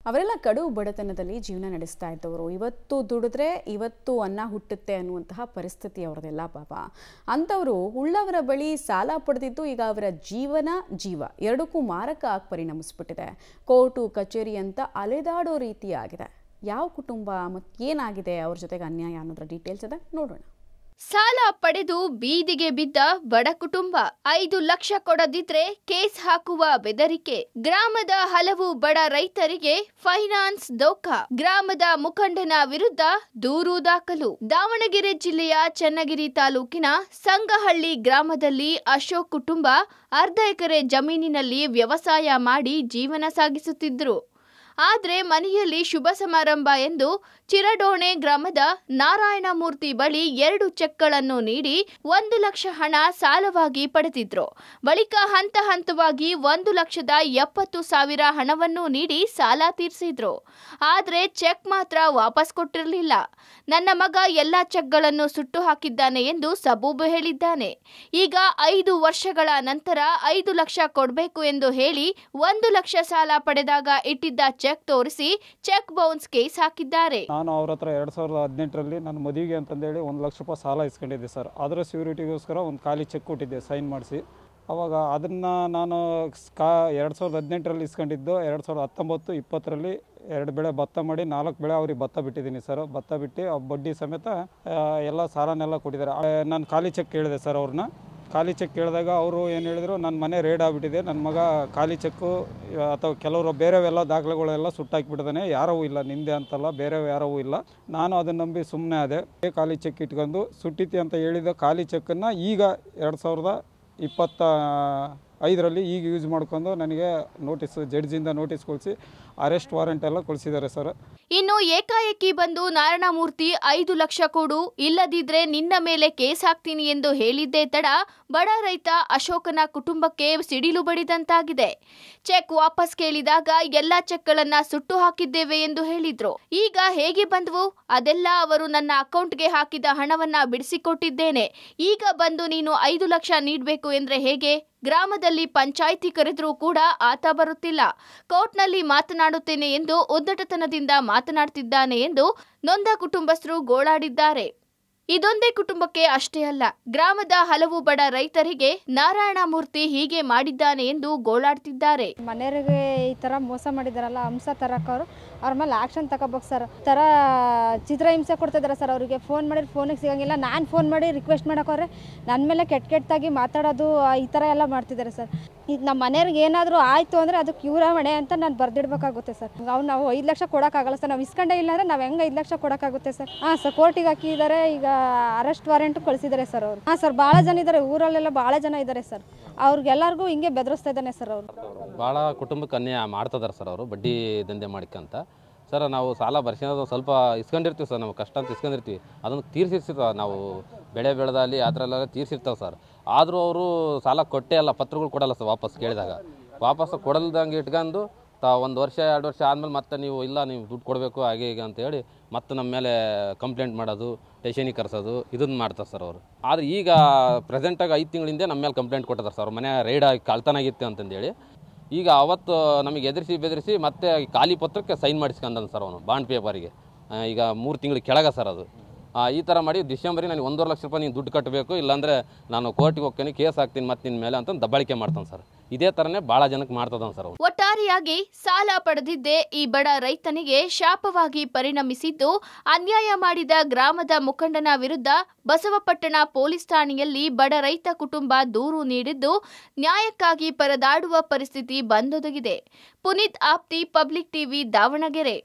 ಅವರೆಲ್ಲ ಕಡು ಬಡತನದಲ್ಲಿ ಜೀವನ ನಡೆಸ್ತಾ ಇದ್ದವರು. ಇವತ್ತು ದುಡಿದ್ರೆ ಇವತ್ತು ಅನ್ನ ಹುಟ್ಟುತ್ತೆ ಅನ್ನುವಂತಹ ಪರಿಸ್ಥಿತಿ ಅವರದೆಲ್ಲ ಪಾಪ. ಅಂಥವರು ಉಳ್ಳವರ ಬಳಿ ಸಾಲ ಪಡೆದಿದ್ದು ಈಗ ಅವರ ಜೀವ ಎರಡಕ್ಕೂ ಮಾರಕ ಆಗಿ ಪರಿಣಮಿಸ್ಬಿಟ್ಟಿದೆ. ಕೋರ್ಟು ಕಚೇರಿ ಅಂತ ಅಲೆದಾಡೋ ರೀತಿಯಾಗಿದೆ. ಯಾವ ಕುಟುಂಬ ಮತ್ತು ಏನಾಗಿದೆ ಅವ್ರ ಜೊತೆಗೆ ಅನ್ಯಾಯ ಅನ್ನೋದ್ರ ಡೀಟೇಲ್ಸ್ ಇದೆ, ನೋಡೋಣ. ಸಾಲ ಪಡೆದು ಬೀದಿಗೆ ಬಿದ್ದ ಬಡ ಕುಟುಂಬ. 5 ಲಕ್ಷ ಕೊಡದಿದ್ರೆ ಕೇಸ್ ಹಾಕುವ ಬೆದರಿಕೆ. ಗ್ರಾಮದ ಹಲವು ಬಡ ರೈತರಿಗೆ ಫೈನಾನ್ಸ್ ದೋಖ. ಗ್ರಾಮದ ಮುಖಂಡನ ವಿರುದ್ಧ ದೂರು ದಾಖಲು. ದಾವಣಗೆರೆ ಜಿಲ್ಲೆಯ ಚನ್ನಗಿರಿ ತಾಲೂಕಿನ ಸಂಗಹಳ್ಳಿ ಗ್ರಾಮದಲ್ಲಿ ಅಶೋಕ್ ಕುಟುಂಬ ಅರ್ಧ ಎಕರೆ ಜಮೀನಿನಲ್ಲಿ ವ್ಯವಸಾಯ ಮಾಡಿ ಜೀವನ ಸಾಗಿಸುತ್ತಿದ್ದರು. ಆದರೆ ಮನೆಯಲ್ಲಿ ಶುಭ ಸಮಾರಂಭ ಎಂದು ಚಿರಡೋಣೆ ಗ್ರಾಮದ ನಾರಾಯಣಮೂರ್ತಿ ಬಳಿ 2 ಚೆಕ್ಗಳನ್ನು ನೀಡಿ 1 ಲಕ್ಷ ಹಣ ಸಾಲವಾಗಿ ಪಡೆದಿದ್ರು. ಬಳಿಕ ಹಂತ ಹಂತವಾಗಿ 1,70,000 ಹಣವನ್ನು ನೀಡಿ ಸಾಲ ತೀರಿಸಿದ್ರು. ಆದರೆ ಚೆಕ್ ಮಾತ್ರ ವಾಪಸ್ ಕೊಟ್ಟಿರಲಿಲ್ಲ. ನನ್ನ ಮಗ ಎಲ್ಲ ಚೆಕ್ಗಳನ್ನು ಸುಟ್ಟು ಹಾಕಿದ್ದಾನೆ ಎಂದು ಸಬೂಬು ಹೇಳಿದ್ದಾನೆ. ಈಗ 5 ವರ್ಷಗಳ ನಂತರ 5 ಲಕ್ಷ ಕೊಡಬೇಕು ಎಂದು ಹೇಳಿ 1 ಲಕ್ಷ ಸಾಲ ಪಡೆದಾಗ ಇಟ್ಟಿದ್ದ ಚೆಕ್ ತೋರಿಸಿ ಚೆಕ್ ಬೌನ್ಸ್ ಕೇಸ್ ಹಾಕಿದ್ದಾರೆ. ನಾನು ಅವ್ರ ಹತ್ರ 2018ರಲ್ಲಿ ನನ್ನ ಮದುವೆಗೆ ಅಂತಂದೇಳಿ 1 ಲಕ್ಷ ರೂಪಾಯಿ ಸಾಲ ಇಸ್ಕೊಂಡಿದ್ದೆ ಸರ್. ಅದರ ಸೆಕ್ಯೂರಿಟಿಗೋಸ್ಕರ ಒಂದು ಖಾಲಿ ಚೆಕ್ ಕೊಟ್ಟಿದ್ದೆ ಸೈನ್ ಮಾಡಿಸಿ. ಅವಾಗ ಅದನ್ನು ನಾನು 2018ರಲ್ಲಿ ಇಸ್ಕೊಂಡಿದ್ದು 2019-20ರಲ್ಲಿ 2 ಬೆಳೆ ಭತ್ತ ಮಾಡಿ 4 ಬೆಳೆ ಅವ್ರಿಗೆ ಭತ್ತ ಬಿಟ್ಟಿದ್ದೀನಿ ಸರ್. ಭತ್ತ ಬಿಟ್ಟು ಬಡ್ಡಿ ಸಮೇತ ಎಲ್ಲ ಸಾಲನೆಲ್ಲ ಕೊಟ್ಟಿದ್ದಾರೆ. ನಾನು ಖಾಲಿ ಚೆಕ್ ಕೇಳಿದೆ ಸರ್ ಅವ್ರನ್ನ. ಖಾಲಿ ಚೆಕ್ ಕೇಳಿದಾಗ ಅವರು ಏನು ಹೇಳಿದರು, ನನ್ನ ಮನೆ ರೇಡ್ ಆಗಿಬಿಟ್ಟಿದೆ, ನನ್ನ ಮಗ ಖಾಲಿ ಚೆಕ್ಕು ಅಥವಾ ಕೆಲವರು ಬೇರೆವೆಲ್ಲ ದಾಖಲೆಗಳೆಲ್ಲ ಸುಟ್ಟಾಕಿಬಿಟ್ಟಿದ್ದಾನೆ, ಯಾರವೂ ಇಲ್ಲ, ನಿಂದೆ ಅಂತಲ್ಲ, ಬೇರೆ ಯಾರವೂ ಇಲ್ಲ. ನಾನು ಅದನ್ನು ನಂಬಿ ಸುಮ್ಮನೆ ಅದೇ ಖಾಲಿ ಚೆಕ್ ಇಟ್ಕೊಂಡು ಸುಟ್ಟಿತಿ ಅಂತ ಹೇಳಿದ ಖಾಲಿ ಚೆಕ್ಕನ್ನು ಈಗ 2025ರಲ್ಲಿ ಈಗ ಯೂಸ್ ಮಾಡ್ಕೊಂಡು ನನಗೆ ನೋಟಿಸ್ ಜಡ್ಜಿಂದ ನೋಟಿಸ್ ಕೊಡಿಸಿ ಅರೆಸ್ಟ್ ವಾರೆಂಟ್ ಎಲ್ಲ ಕೊಡಿಸಿದ್ದಾರೆ ಸರ್. ಇನ್ನು ಏಕಾಏಕಿ ಬಂದು ನಾರಾಯಣಮೂರ್ತಿ 5 ಲಕ್ಷ ಕೊಡು, ಇಲ್ಲದಿದ್ರೆ ನಿನ್ನ ಮೇಲೆ ಕೇಸ್ ಹಾಕ್ತೀನಿ ಎಂದು ಹೇಳಿದ್ದೇ ತಡ ಬಡ ರೈತ ಅಶೋಕನ ಕುಟುಂಬಕ್ಕೆ ಸಿಡಿಲು ಬಡಿದಂತಾಗಿದೆ. ಚೆಕ್ ವಾಪಸ್ ಕೇಳಿದಾಗ ಎಲ್ಲ ಚೆಕ್ಗಳನ್ನ ಸುಟ್ಟು ಹಾಕಿದ್ದೇವೆ ಎಂದು ಹೇಳಿದ್ರು. ಈಗ ಹೇಗೆ ಬಂದವು? ಅದೆಲ್ಲ ಅವರು ನನ್ನ ಅಕೌಂಟ್ಗೆ ಹಾಕಿದ ಹಣವನ್ನ ಬಿಡಿಸಿಕೊಟ್ಟಿದ್ದೇನೆ. ಈಗ ಬಂದು ನೀನು 5 ಲಕ್ಷ ನೀಡಬೇಕು ಎಂದ್ರೆ ಹೇಗೆ? ಗ್ರಾಮದಲ್ಲಿ ಪಂಚಾಯಿತಿ ಕರೆದರೂ ಕೂಡ ಆತ ಬರುತ್ತಿಲ್ಲ. ಕೋರ್ಟ್ನಲ್ಲಿ ಮಾತನಾಡುತ್ತೇನೆ ಎಂದು ಉದ್ದಟತನದಿಂದ ಮಾತನಾಡ್ತಿದ್ದಾನೆ ಎಂದು ನೊಂದ ಕುಟುಂಬಸ್ಥರು ಗೋಳಾಡಿದ್ದಾರೆ. ಇದೊಂದೇ ಕುಟುಂಬಕ್ಕೆ ಅಷ್ಟೇ ಅಲ್ಲ, ಗ್ರಾಮದ ಹಲವು ಬಡ ರೈತರಿಗೆ ನಾರಾಯಣಮೂರ್ತಿ ಹೀಗೆ ಮಾಡಿದ್ದಾನೆ ಎಂದು ಗೋಳಾಡ್ತಿದ್ದಾರೆ. ಮನೆಯವರಿಗೆ ಈ ಥರ ಮೋಸ ಮಾಡಿದಾರಲ್ಲ, ಅಂಶ ತರಕವರು ಅವ್ರ ಮೇಲೆ ಆಕ್ಷನ್ ತಗೋಬೇಕು ಸರ್. ಥರ ಚಿತ್ರಹಿಂಸೆ ಕೊಡ್ತಿದ್ದಾರೆ ಸರ್. ಅವರಿಗೆ ಫೋನ್ ಮಾಡಿದ್ರೆ ಫೋನಿಗೆ ಸಿಗೋಂಗಿಲ್ಲ. ನಾನು ಫೋನ್ ಮಾಡಿ ರಿಕ್ವೆಸ್ಟ್ ಮಾಡೋಕೋರೆ ನನ್ನ ಮೇಲೆ ಕೆಟ್ಟಾಗಿ ಮಾತಾಡೋದು ಈ ಥರ ಎಲ್ಲ ಮಾಡ್ತಿದ್ದಾರೆ ಸರ್. ಈಗ ನಮ್ಮ ಮನೆಯವ್ರಿಗೆ ಏನಾದರೂ ಆಯಿತು ಅಂದರೆ ಅದಕ್ಕೆ ಇವರ ಮನೆ ಅಂತ ನಾನು ಬರೆದಿಡ್ಬೇಕಾಗುತ್ತೆ ಸರ್. ನಾವು 5 ಲಕ್ಷ ಕೊಡೋಕ್ಕಾಗಲ್ಲ ಸರ್. ನಾವು ಇಸ್ಕೊಂಡೇ ಇಲ್ಲ ಅಂದರೆ ನಾವು ಹೆಂಗೆ 5 ಲಕ್ಷ ಕೊಡೋಕ್ಕಾಗುತ್ತೆ ಸರ್? ಹಾಂ ಸರ್, ಕೋರ್ಟಿಗೆ ಹಾಕಿದ್ದಾರೆ. ಈಗ ಅರೆಸ್ಟ್ ವಾರೆಂಟು ಕಳಿಸಿದ್ದಾರೆ ಸರ್ ಅವರು. ಹಾಂ ಸರ್, ಭಾಳ ಜನ ಇದ್ದಾರೆ, ಊರಲ್ಲೆಲ್ಲ ಭಾಳ ಜನ ಇದ್ದಾರೆ ಸರ್. ಅವ್ರಿಗೆಲ್ಲರಿಗೂ ಹಿಂಗೆ ಬೆದರಿಸ್ತಾ ಇದ್ದಾನೆ ಸರ್ ಅವರು. ಭಾಳ ಕುಟುಂಬಕ್ಕೆ ಅನ್ಯಾಯ ಮಾಡ್ತಿದ್ದಾರೆ ಸರ್ ಅವರು, ಬಡ್ಡಿ ದಂಧೆ ಮಾಡಿಕಂತ. ಸರ್ ನಾವು ಸಾಲ ಬರ್ಸಿರೋದು ಸ್ವಲ್ಪ ಇಸ್ಕೊಂಡಿರ್ತೀವಿ ಸರ್, ನಾವು ಕಷ್ಟ ಅಂತ ಇಸ್ಕೊಂಡಿರ್ತೀವಿ, ಅದನ್ನು ತೀರ್ಸಿರ್ತೀವಿ ನಾವು. ಬೆಳೆ ಬೆಳೆದಲ್ಲಿ ಆ ಥರ ಎಲ್ಲ ತೀರ್ಸಿರ್ತಾವೆ ಸರ್. ಆದರೂ ಅವರು ಸಾಲ ಕೊಟ್ಟೇ ಅಲ್ಲ, ಪತ್ರಗಳು ಕೊಡಲ್ಲ ಸರ್. ವಾಪಸ್ ಕೇಳಿದಾಗ ವಾಪಸ್ ಕೊಡಲ್ದಂಗೆ ಇಟ್ಕೊಂಡು 1 ವರ್ಷ 2 ವರ್ಷ ಆದಮೇಲೆ ಮತ್ತೆ ನೀವು ದುಡ್ಡು ಕೊಡಬೇಕು ಹಾಗೆ ಹೀಗೆ ಅಂತೇಳಿ ಮತ್ತೆ ನಮ್ಮ ಮೇಲೆ ಕಂಪ್ಲೇಂಟ್ ಮಾಡೋದು, ಸ್ಟೇಷನಿಗೆ ಕರೆಸೋದು, ಇದನ್ನು ಮಾಡ್ತಾರೆ ಸರ್ ಅವರು. ಆದರೆ ಈಗ ಪ್ರೆಸೆಂಟಾಗಿ 5 ತಿಂಗಳಿಂದ ನಮ್ಮ ಮೇಲೆ ಕಂಪ್ಲೇಂಟ್ ಕೊಟ್ಟಿದ್ದಾರೆ ಸರ್. ಮನೆ ರೈಡ್ ಆಗಿ ಕಳ್ತನಾಗಿತ್ತು ಅಂತಂದೇಳಿ. ಈಗ ಅವತ್ತು ನಮಗೆ ಬೆದರಿಸಿ ಮತ್ತೆ ಖಾಲಿ ಪತ್ರಕ್ಕೆ ಸೈನ್ ಮಾಡಿಸ್ಕೊಂಡನು ಸರ್ ಅವನು, ಬಾಂಡ್ ಪೇಪರಿಗೆ. ಈಗ 3 ತಿಂಗಳು ಕೆಳಗೆ ಸರ್ ಅದು. ಈ ಥರ ಮಾಡಿ ಡಿಸೆಂಬರಿಗೆ ನನಗೆ 1.5 ಲಕ್ಷ ರೂಪಾಯಿ ನೀನು ದುಡ್ಡು ಕಟ್ಟಬೇಕು, ಇಲ್ಲಾಂದರೆ ನಾನು ಕೋರ್ಟಿಗೆ ಹೋಗ್ತೀನಿ, ಕೇಸ್ ಹಾಕ್ತೀನಿ ಮತ್ತೆ ನಿನ್ನ ಮೇಲೆ ಅಂತ ದಬ್ಬಾಳಿಕೆ ಮಾಡ್ತಾನೆ ಸರ್. ಇದೇ ಥರನೇ ಭಾಳ ಜನಕ್ಕೆ ಮಾಡ್ತದಾನೆ ಸರ್. ಒಟ್ಟಾರೆಯಾಗಿ ಸಾಲ ಪಡೆದಿದ್ದೇ ಈ ಬಡ ರೈತನಿಗೆ ಶಾಪವಾಗಿ ಪರಿಣಮಿಸಿದ್ದು, ಅನ್ಯಾಯ ಮಾಡಿದ ಗ್ರಾಮದ ಮುಖಂಡನ ವಿರುದ್ಧ ಬಸವಪಟ್ಟಣ ಪೊಲೀಸ್ ಠಾಣೆಯಲ್ಲಿ ಬಡ ರೈತ ಕುಟುಂಬ ದೂರು ನೀಡಿದ್ದು, ನ್ಯಾಯಕ್ಕಾಗಿ ಪರದಾಡುವ ಪರಿಸ್ಥಿತಿ ಬಂದೊದಗಿದೆ. Puneeth Apti, Public TV, Davanagere.